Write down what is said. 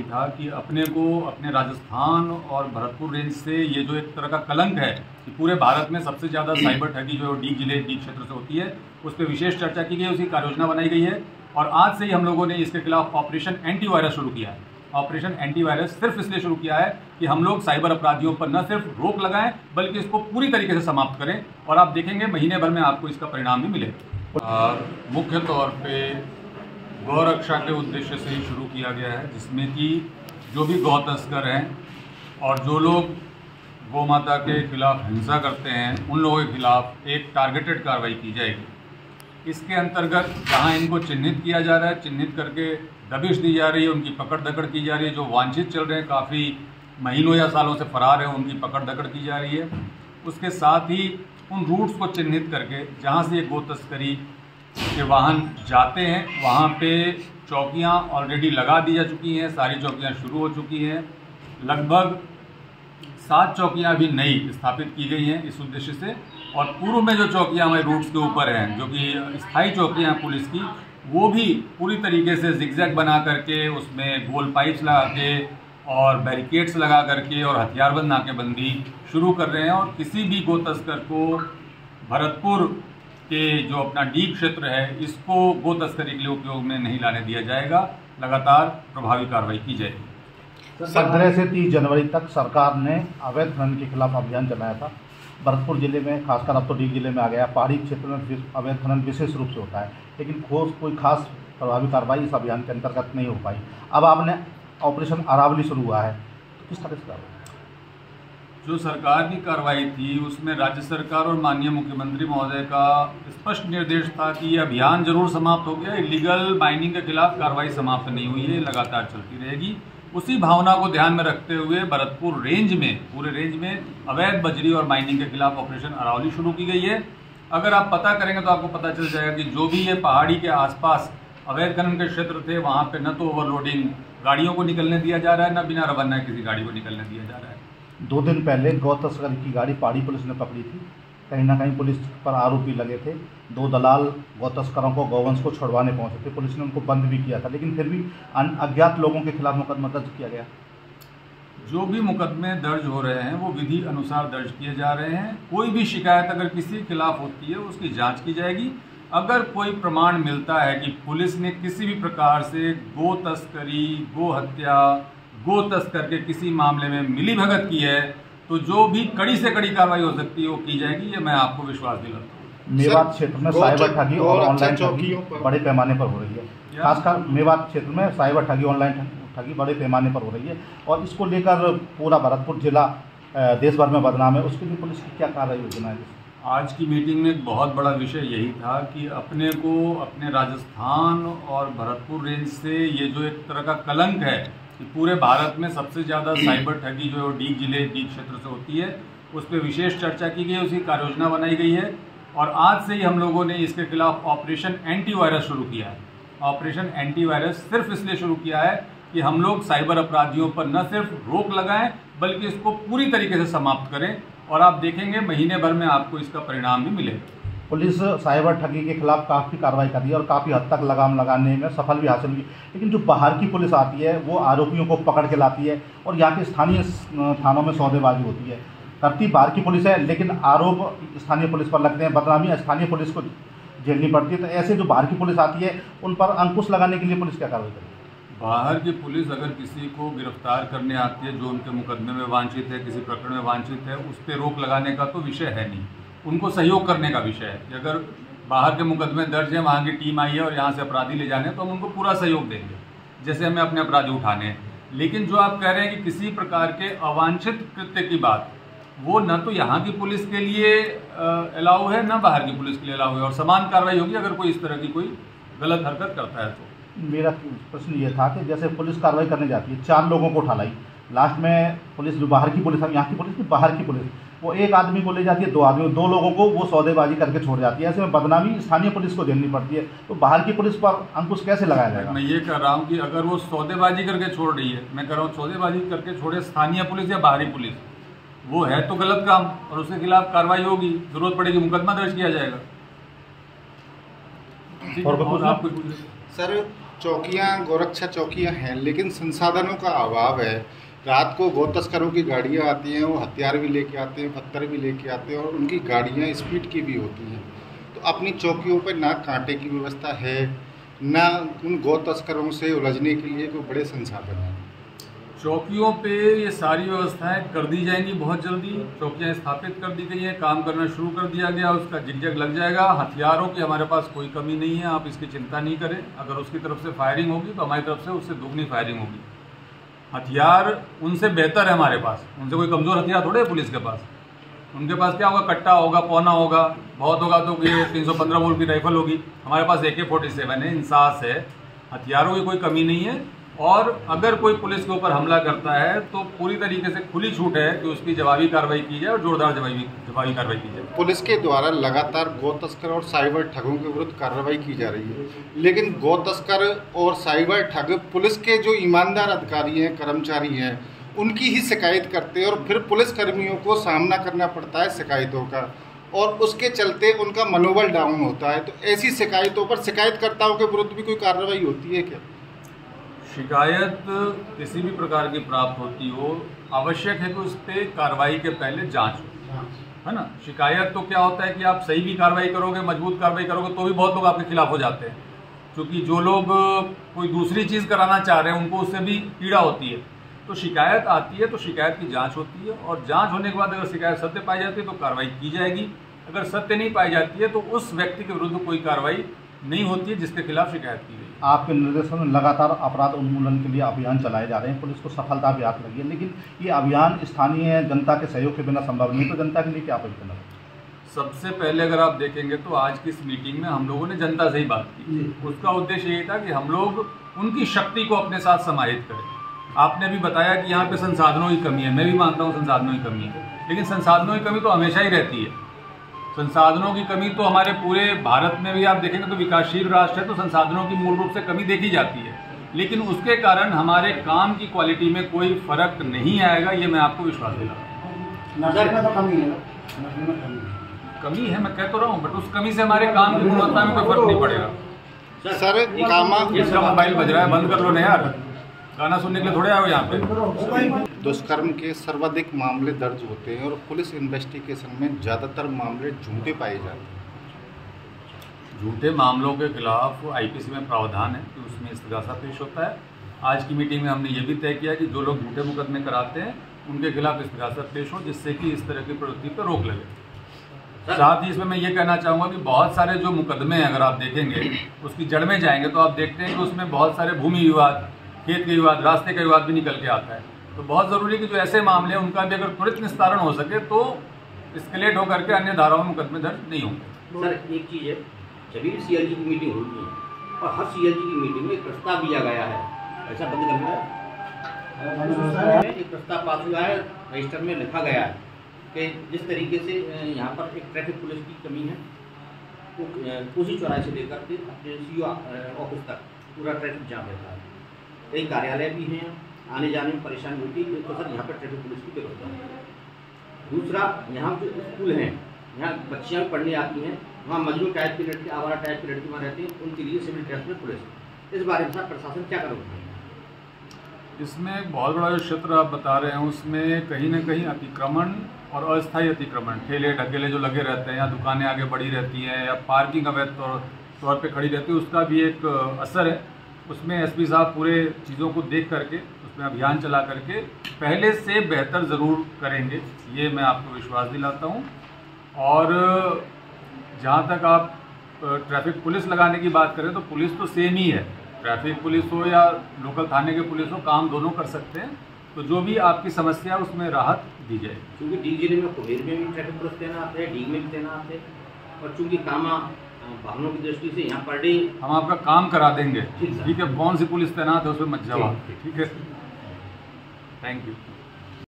था कि अपने को अपने राजस्थान और भरतपुर रेंज से ये जो एक तरह का कलंक है कि पूरे भारत में सबसे ज़्यादा साइबर ठगी जो डीग जिले डीग क्षेत्र से होती है, उस पर विशेष चर्चा की गई, उसकी कार्ययोजना बनाई गई है। और आज से ही हम लोगों ने इसके खिलाफ ऑपरेशन एंटीवायरस शुरू किया है। ऑपरेशन एंटीवायरस सिर्फ इसलिए शुरू किया है कि हम लोग साइबर अपराधियों पर न सिर्फ रोक लगाएं बल्कि इसको पूरी तरीके से समाप्त करें, और आप देखेंगे महीने भर में आपको इसका परिणाम भी मिलेगा। और मुख्य तौर पे गौ रक्षा के उद्देश्य से ही शुरू किया गया है, जिसमें कि जो भी गौ तस्कर हैं और जो लोग गौ माता के खिलाफ हिंसा करते हैं उन लोगों के खिलाफ एक टारगेटेड कार्रवाई की जाएगी। इसके अंतर्गत जहां इनको चिन्हित किया जा रहा है, चिन्हित करके दबिश दी जा रही है, उनकी पकड़ दकड़ की जा रही है। जो वांछित चल रहे हैं, काफ़ी महीनों या सालों से फरार हैं, उनकी पकड़ दकड़ की जा रही है। उसके साथ ही उन रूट्स को चिन्हित करके जहां से ये गो तस्करी के वाहन जाते हैं वहां पे चौकियां ऑलरेडी लगा दी जा चुकी हैं, सारी चौकियां शुरू हो चुकी हैं। लगभग 7 चौकियां अभी नई स्थापित की गई हैं इस उद्देश्य से, और पूर्व में जो चौकियां हमारे रूट्स के ऊपर हैं, जो कि स्थायी चौकियां हैं पुलिस की, वो भी पूरी तरीके से जिगजैग बना करके उसमें गोल पाइप्स लगा के और बैरिकेड्स लगा करके और हथियारबंद नाकेबंदी शुरू कर रहे हैं। और किसी भी गो तस्कर को भरतपुर के जो अपना डीग क्षेत्र है इसको गो तस्करी के लिए उपयोग में नहीं लाने दिया जाएगा। लगातार प्रभावी कार्रवाई की जाएगी। 15 से 30 जनवरी तक सरकार ने अवैध खनन के खिलाफ अभियान चलाया था। भरतपुर जिले में, खासकर अब तो डीग जिले में आ गया, पहाड़ी क्षेत्र में अवैध खनन विशेष रूप से होता है, लेकिन कोई खास प्रभावी कार्रवाई इस अभियान के अंतर्गत नहीं हो पाई। अब आपने ऑपरेशन अरावली शुरू हुआ है, तो किस तरह से जो सरकार की कार्रवाई थी उसमें राज्य सरकार और माननीय मुख्यमंत्री महोदय का स्पष्ट निर्देश था कि ये अभियान जरूर समाप्त हो गया, इलीगल माइनिंग के खिलाफ कार्रवाई समाप्त नहीं हुई है, लगातार चलती रहेगी। उसी भावना को ध्यान में रखते हुए भरतपुर रेंज में, पूरे रेंज में अवैध बजरी और माइनिंग के खिलाफ ऑपरेशन अरावली शुरू की गई है। अगर आप पता करेंगे तो आपको पता चल जाएगा कि जो भी ये पहाड़ी के आसपास अवैध खनन के क्षेत्र थे वहाँ पे न तो ओवरलोडिंग गाड़ियों को निकलने दिया जा रहा है, न बिना रवाना किसी गाड़ी को निकलने दिया जा रहा है। 2 दिन पहले गौ तस्करी की गाड़ी पहाड़ी पुलिस ने पकड़ी थी। कहीं ना कहीं पुलिस पर आरोपी लगे थे। 2 दलाल गौ तस्करों को गौवंश को छुड़वाने पहुंचे थे। पुलिस ने उनको बंद भी किया था, लेकिन फिर भी अज्ञात लोगों के खिलाफ मुकदमा दर्ज किया गया। जो भी मुकदमे दर्ज हो रहे हैं वो विधि अनुसार दर्ज किए जा रहे हैं। कोई भी शिकायत अगर किसी के खिलाफ होती है उसकी जांच की जाएगी। अगर कोई प्रमाण मिलता है कि पुलिस ने किसी भी प्रकार से गो तस्करी, गो हत्या, गो तस्कर के किसी मामले में मिलीभगत की है, तो जो भी कड़ी से कड़ी कार्रवाई हो सकती है वो की जाएगी, ये मैं आपको विश्वास दिलाता हूँ। मेवात क्षेत्र में साइबर ठगी और ऑनलाइन ठगी बड़े पैमाने पर हो रही है। खासकर मेवात क्षेत्र में साइबर ठगी, ऑनलाइन ठगी बड़े पैमाने पर हो रही है, और इसको लेकर पूरा भरतपुर जिला देश भर में बदनाम है। उसके लिए पुलिस की क्या कार्रवाई योजना है? आज की मीटिंग में एक बहुत बड़ा विषय यही था कि अपने को अपने राजस्थान और भरतपुर रेंज से ये जो एक तरह का कलंक है कि पूरे भारत में सबसे ज़्यादा साइबर ठगी जो डीग जिले डीग क्षेत्र से होती है, उस पर विशेष चर्चा की गई, उसकी कार्ययोजना बनाई गई है। और आज से ही हम लोगों ने इसके खिलाफ ऑपरेशन एंटीवायरस शुरू किया है। ऑपरेशन एंटीवायरस सिर्फ इसलिए शुरू किया है कि हम लोग साइबर अपराधियों पर न सिर्फ रोक लगाएं बल्कि इसको पूरी तरीके से समाप्त करें, और आप देखेंगे महीने भर में आपको इसका परिणाम भी मिलेगा। पुलिस साइबर ठगी के खिलाफ काफ़ी कार्रवाई कर रही है और काफ़ी हद तक लगाम लगाने में सफल भी हासिल हुई, लेकिन जो बाहर की पुलिस आती है वो आरोपियों को पकड़ के लाती है और यहाँ के स्थानीय थानों में सौदेबाजी होती है। करती बाहर की पुलिस है, लेकिन आरोप स्थानीय पुलिस पर लगते हैं, बदनामी स्थानीय पुलिस को झेलनी पड़ती है। तो ऐसे जो बाहर की पुलिस आती है उन पर अंकुश लगाने के लिए पुलिस क्या कार्रवाई करेगी? बाहर की पुलिस अगर किसी को गिरफ्तार करने आती है जो उनके मुकदमे में वांछित है, किसी प्रकरण में वांछित है, उस पर रोक लगाने का तो विषय है नहीं, उनको सहयोग करने का विषय है कि अगर बाहर के मुकदमे दर्ज हैं, वहाँ की टीम आई है और यहाँ से अपराधी ले जाने, तो हम उनको पूरा सहयोग देंगे, जैसे हमें अपने अपराधी उठाने हैं। लेकिन जो आप कह रहे हैं कि किसी प्रकार के अवांछित कृत्य की बात, वो न तो यहाँ की पुलिस के लिए अलाउ है, न बाहर की पुलिस के लिए अलाउ है, और समान कार्रवाई होगी अगर कोई इस तरह की कोई गलत हरकत करता है तो। मेरा प्रश्न ये था कि जैसे पुलिस कार्रवाई करने जाती है, 4 लोगों को उठा लाई, लास्ट में पुलिस जो बाहर की पुलिस है, यहाँ की पुलिस की बाहर की पुलिस, वो एक आदमी को ले जाती है, 2 आदमी, 2 लोगों को वो सौदेबाजी करके छोड़ जाती है। ऐसे में बदनामी स्थानीय पुलिस को झेलनी पड़ती है, तो बाहर की पुलिस पर अंकुश कैसे लगाया जाएगा? मैं ये कह रहा हूँ कि अगर वो सौदेबाजी करके छोड़ रही है, मैं कह रहा हूँ सौदेबाजी करके छोड़े स्थानीय पुलिस या बाहरी पुलिस, वो है तो गलत काम और उसके खिलाफ कार्रवाई होगी, जरूरत पड़ेगी मुकदमा दर्ज किया जाएगा। और आप कुछ सर, चौकियाँ गोरक्षा चौकियाँ हैं, लेकिन संसाधनों का अभाव है। रात को गौ तस्करों की गाड़ियाँ आती हैं, वो हथियार भी लेके आते हैं, पत्थर भी लेके आते हैं और उनकी गाड़ियाँ स्पीड की भी होती हैं। तो अपनी चौकियों पर ना कांटे की व्यवस्था है, ना उन गौ तस्करों से उलझने के लिए कोई बड़े संसाधन हैं। चौकियों पे ये सारी व्यवस्थाएं कर दी जाएंगी बहुत जल्दी। चौकियां स्थापित कर दी गई हैं, काम करना शुरू कर दिया गया, उसका जिगजग लग जाएगा। हथियारों की हमारे पास कोई कमी नहीं है, आप इसकी चिंता नहीं करें। अगर उसकी तरफ से फायरिंग होगी तो हमारी तरफ से उससे दुगनी फायरिंग होगी। हथियार उनसे बेहतर है हमारे पास, उनसे कोई कमज़ोर हथियार थोड़े है पुलिस के पास। उनके पास क्या होगा, कट्टा होगा, पौना होगा, बहुत होगा तो ये 315 बोल्ट की राइफल होगी। हमारे पास AK-47 है, इंसास है, हथियारों की कोई कमी नहीं है। और अगर कोई पुलिस के ऊपर हमला करता है तो पूरी तरीके से खुली छूट है कि उसकी जवाबी कार्रवाई की जाए और जोरदार जवाबी कार्रवाई की जाए। पुलिस के द्वारा लगातार गौ तस्कर और साइबर ठगों के विरुद्ध कार्रवाई की जा रही है, लेकिन गौ तस्कर और साइबर ठग पुलिस के जो ईमानदार अधिकारी हैं, कर्मचारी हैं, उनकी ही शिकायत करते हैं और फिर पुलिस कर्मियों को सामना करना पड़ता है शिकायतों का, और उसके चलते उनका मनोबल डाउन होता है। तो ऐसी शिकायतों पर शिकायतकर्ताओं के विरुद्ध भी कोई कार्रवाई होती है क्या? शिकायत किसी भी प्रकार की प्राप्त होती हो, आवश्यक है कि उस पर कार्रवाई के पहले जांच हो, है ना। शिकायत तो क्या होता है कि आप सही भी कार्रवाई करोगे, मजबूत कार्रवाई करोगे तो भी बहुत लोग आपके खिलाफ हो जाते हैं, क्योंकि जो लोग कोई दूसरी चीज़ कराना चाह रहे हैं उनको उससे भी पीड़ा होती है। तो शिकायत आती है तो शिकायत की जांच होती है, और जांच होने के बाद अगर शिकायत सत्य पाई जाती है तो कार्रवाई की जाएगी। अगर सत्य नहीं पाई जाती है तो उस व्यक्ति के विरुद्ध कोई कार्रवाई नहीं होती है जिसके खिलाफ शिकायत की गई। आपके निर्देशन में लगातार अपराध उन्मूलन के लिए अभियान चलाए जा रहे हैं, पुलिस को सफलता भी हाथ लगी है, लेकिन ये अभियान स्थानीय जनता के सहयोग के बिना संभव नहीं। तो जनता के लिए क्या अपेक्षा है? सबसे पहले अगर आप देखेंगे तो आज की इस मीटिंग में हम लोगों ने जनता से ही बात की। उसका उद्देश्य यही था कि हम लोग उनकी शक्ति को अपने साथ समाहित करें। आपने भी बताया कि यहाँ पे संसाधनों की कमी है, मैं भी मानता हूँ संसाधनों की कमी है, लेकिन संसाधनों की कमी तो हमेशा ही रहती है। संसाधनों की कमी तो हमारे पूरे भारत में भी आप देखेंगे तो विकासशील राष्ट्र है तो संसाधनों की मूल रूप से कमी देखी जाती है, लेकिन उसके कारण हमारे काम की क्वालिटी में कोई फर्क नहीं आएगा, ये मैं आपको विश्वास दिलाता हूँ। नजर में तो कमी है, कमी है, मैं कह तो रहा हूँ, बट उस कमी से हमारे काम की गुणवत्ता में कोई फर्क नहीं पड़ेगा। सर कामा इसका मोबाइल बज रहा है, बंद कर लो ना यार, गाना सुनने के लिए थोड़े आओ यहाँ पे। दुष्कर्म के सर्वाधिक मामले दर्ज होते हैं और पुलिस इन्वेस्टिगेशन में ज़्यादातर मामले झूठे पाए जाते हैं। झूठे मामलों के खिलाफ IPC में प्रावधान है कि उसमें इस्तिगासा पेश होता है। आज की मीटिंग में हमने ये भी तय किया कि जो लोग झूठे मुकदमे कराते हैं उनके खिलाफ इस्तिगासा पेश हो, जिससे कि इस तरह की प्रवृत्ति पर रोक लगे। साथ ही इसमें मैं ये कहना चाहूँगा कि बहुत सारे जो मुकदमे हैं अगर आप देखेंगे उसकी जड़ में जाएंगे तो आप देखते हैं कि उसमें बहुत सारे भूमि विवाद, खेत के विवाद, रास्ते का विवाद भी निकल के आता है। तो बहुत ज़रूरी है कि जो ऐसे मामले हैं उनका भी अगर त्वरित निस्तारण हो सके तो एस्केलेट होकर के अन्य धाराओं में मुकदमे दर्ज नहीं होंगे। सर एक चीज़ है, जब भी CLG की मीटिंग होती है और हर CLG की मीटिंग में एक प्रस्ताव दिया गया है, ऐसा बंद करना है, एक प्रस्ताव पास हुआ है, रजिस्टर में लिखा गया है कि जिस तरीके से यहाँ पर एक ट्रैफिक पुलिस की कमी है, वो कोसी चौराहे से लेकर के अपने CO ऑफिस तक पूरा ट्रैफिक जाम रहता है। कई कार्यालय भी हैं, आने जाने में परेशानी होती है, तो सर यहाँ पर ट्रैफिक पुलिस की व्यवस्था है। दूसरा, यहाँ जो स्कूल हैं, यहाँ बच्चियाँ भी पढ़ने आती हैं, वहाँ मजनू टाइप की लड़की, आवारा टाइप की लड़की वहाँ रहती हैं, उनके लिए सिविल ड्रेस में पुलिस। इस बारे में सर प्रशासन क्या करेगा? इसमें एक बहुत बड़ा जो क्षेत्र आप बता रहे हैं उसमें कहीं ना कहीं अतिक्रमण और अस्थायी अतिक्रमण, ठेले ढकेले जो लगे रहते हैं या दुकानें आगे बढ़ी रहती हैं या पार्किंग अवैध तौर पे खड़ी रहती है, उसका भी एक असर है। उसमें SP साहब पूरे चीज़ों को देख करके उसमें अभियान चला करके पहले से बेहतर ज़रूर करेंगे, ये मैं आपको विश्वास दिलाता हूँ। और जहाँ तक आप ट्रैफिक पुलिस लगाने की बात करें तो पुलिस तो सेम ही है, ट्रैफिक पुलिस हो या लोकल थाने के पुलिस हो, काम दोनों कर सकते हैं। तो जो भी आपकी समस्या है उसमें राहत दी जाएगी। क्योंकि डीग जिले में कुबेर में भी ट्रैफिक पुलिस तैनात है, डीग में भी तैनात है, और चूँकि कामा वाहनों की दृष्टि से यहाँ पर डे हम आपका काम करा देंगे। ठीक है, कौन सी पुलिस तैनात है उसमें मत जाओ, ठीक है। Thank you.